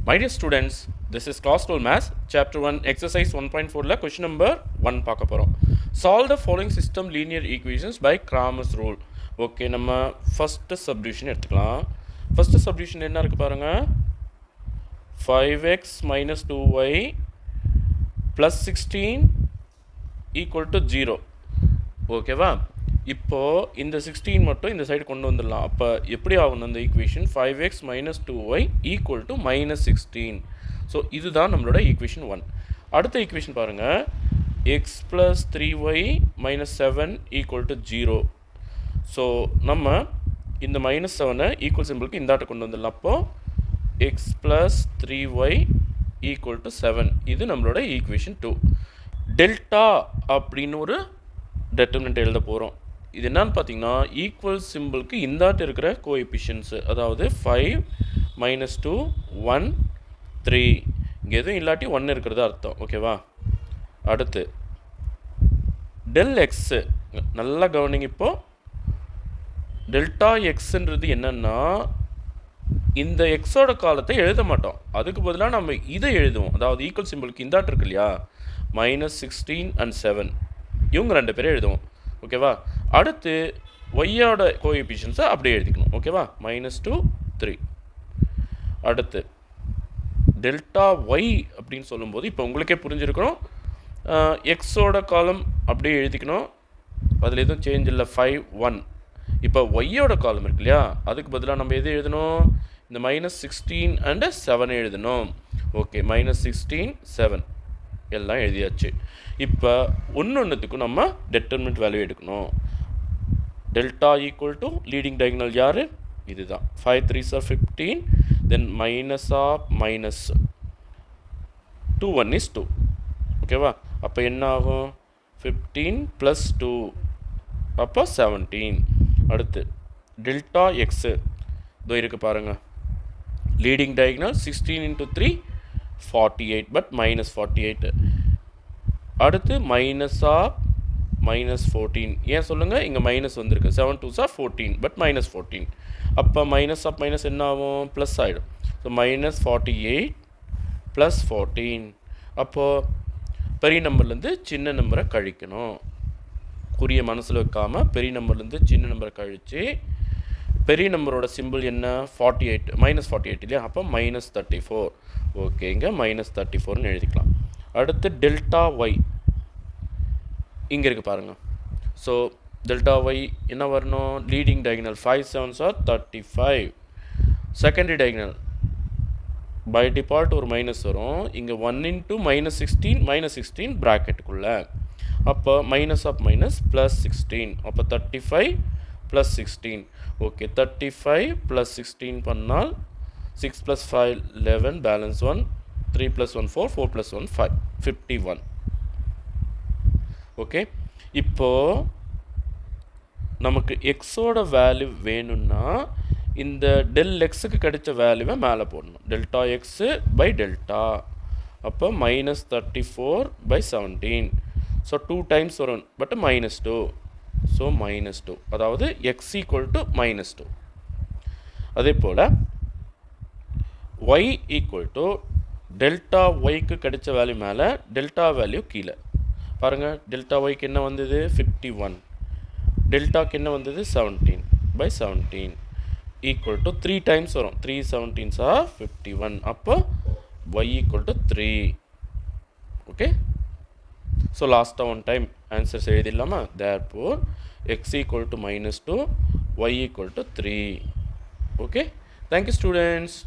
My dear students, this is Class 12 Maths, Chapter 1, Exercise 1.4 question number 1 பார்க்க போகிறோம். Solve the following system linear equations by Cramer's rule. Okay, நம்ம first subdivision எடுத்துக்கலாம். First subdivision என்ன இருக்குது பாருங்கள். 5x minus 2y plus 16 equal to 0. ஓகேவா? இப்போது இந்த 16 மட்டும் இந்த சைடு கொண்டு வந்துடலாம். அப்போ எப்படி ஆகும் அந்த equation? 5x minus 2y equal to minus 16. So இதுதான் நம்மளோட ஈக்குவேஷன் 1. அடுத்த ஈக்குவேஷன் பாருங்கள். x plus 3y minus 7 equal to 0. So நம்ம இந்த minus 7 ஈக்குவல் சிம்பிளுக்கு இந்தாட்ட கொண்டு வந்துடலாம். அப்போது x plus 3y equal to 7. இது நம்மளோட ஈக்குவேஷன் 2. டெல்டா அப்படின்னு ஒரு டெட்டர்மினன்ட் எழுத போகிறோம். இது என்னன்னு பார்த்தீங்கன்னா, ஈக்குவல் சிம்பிளுக்கு இந்தாட்டு இருக்கிற கோஎஃபிஷியன்ஸு, அதாவது 5 minus 2 1 3, இங்கே எதுவும் இல்லாட்டி 1 இருக்கிறதா அர்த்தம். ஓகேவா? அடுத்து டெல் எக்ஸு, நல்லா கவனிங்க. இப்போது டெல்டா எக்ஸுன்றது என்னென்னா, இந்த எக்ஸோட காலத்தை எழுத மாட்டோம், அதுக்கு பதிலாக நம்ம இதை எழுதுவோம். அதாவது ஈக்குவல் சிம்பிளுக்கு இந்தாட்டு இருக்கு இல்லையா, -16 and 7, இவங்க ரெண்டு பேரும் எழுதுவோம். ஓகேவா? அடுத்து ஒய்யோட கோஎஃபிஷியன்ஸை அப்படியே எழுதிக்கணும். ஓகேவா? -2 3. அடுத்து டெல்டா ஒய் அப்படின்னு சொல்லும்போது இப்போ உங்களுக்கே புரிஞ்சிருக்கணும், எக்ஸோட காலம் அப்படியே எழுதிக்கணும், அதில் எதுவும் சேஞ்ச் இல்லை. 5 1. இப்போ ஒய்யோட காலம் இருக்கு இல்லையா, அதுக்கு பதிலாக நம்ம எது எழுதணும்? இந்த -16 and 7 எழுதணும். ஓகே, -16 7 எல்லாம் எழுதியாச்சு. இப்போ ஒன்றுத்துக்கும் நம்ம டெட்டர்மினன்ட் வேல்யூ எடுக்கணும். Delta equal to leading diagonal யார்? இதுதான். 5 3s are 15, then minus of minus 2 1 is 2. ஓகேவா? அப்போ என்ன ஆகும்? 15 + 2, அப்போ 17. அடுத்து டெல்டா எக்ஸு இதோ இருக்குது பாருங்கள். Leading diagonal 16 × 3 48, but -48. அடுத்து மைனஸ் ஆஃப் -14. ஏன் சொல்லுங்கள், இங்கே மைனஸ் வந்திருக்கு. 7 2s are 14, பட் -14. அப்போ மைனஸ் ஆஃப் மைனஸ் என்ன ஆகும்? ப்ளஸ் ஆகிடும். ஸோ -48 + 14. அப்போது பெரிய நம்பர்லேருந்து சின்ன நம்பரை கழிக்கணும். குறிய மனசில் வைக்காமல் பெரிய நம்பர்லேருந்து சின்ன நம்பரை கழித்து, பெரிய நம்பரோட சிம்பிள் என்ன? 48 -48 இல்லையா, அப்போ -34. ஓகே, இங்கே -34ன்னு எழுதிக்கலாம். அடுத்து டெல்டா ஒய் இங்கே இருக்குது பாருங்கள். ஸோ டெல்டா ஒய் என்ன வரணும்? Leading diagonal 5 7s are 35. Secondary diagonal by default ஒரு மைனஸ் வரும். இங்கே 1 × -16 -16 ப்ராக்கெட்டுக்குள்ளே. அப்போ மைனஸ் ஆஃப் மைனஸ் +16. அப்போ 35 + 16. ஓகே, 35 + 16 பண்ணால் 6 + 5 11, பேலன்ஸ் 1, 3 + 1 4, 4 + 1 5, 51. ஓகே, இப்போது நமக்கு எக்ஸோட வேல்யூ வேணும்னா இந்த டெல் எக்ஸுக்கு கிடைச்ச வேல்யூவை மேலே போடணும். டெல்டா எக்ஸு பை டெல்டா, அப்போ -34/17. ஸோ 2 டைம்ஸ் வரும், பட் -2. ஸோ -2, அதாவது எக்ஸ் ஈக்குவல் டு -2. அதே போல் ஒய் ஈக்குவல் டு டெல்டா ஒய்க்கு கிடைச்ச வேல்யூ மேலே, டெல்டா வேல்யூ கீழே. பாருங்கள், டெல்டா ஒய்க்கு என்ன வந்தது? 51. டெல்டாக்கு என்ன வந்தது? 17/17 ஈக்குவல் டு 3 டைம்ஸ் வரும். 3 17s are 51. அப்போ y equal to 3. Okay, so லாஸ்ட்டாக 1 டைம் ஆன்சர்ஸ் எழுதிடலாமா? Therefore x equal to -2, y equal to 3. Okay, thank you students.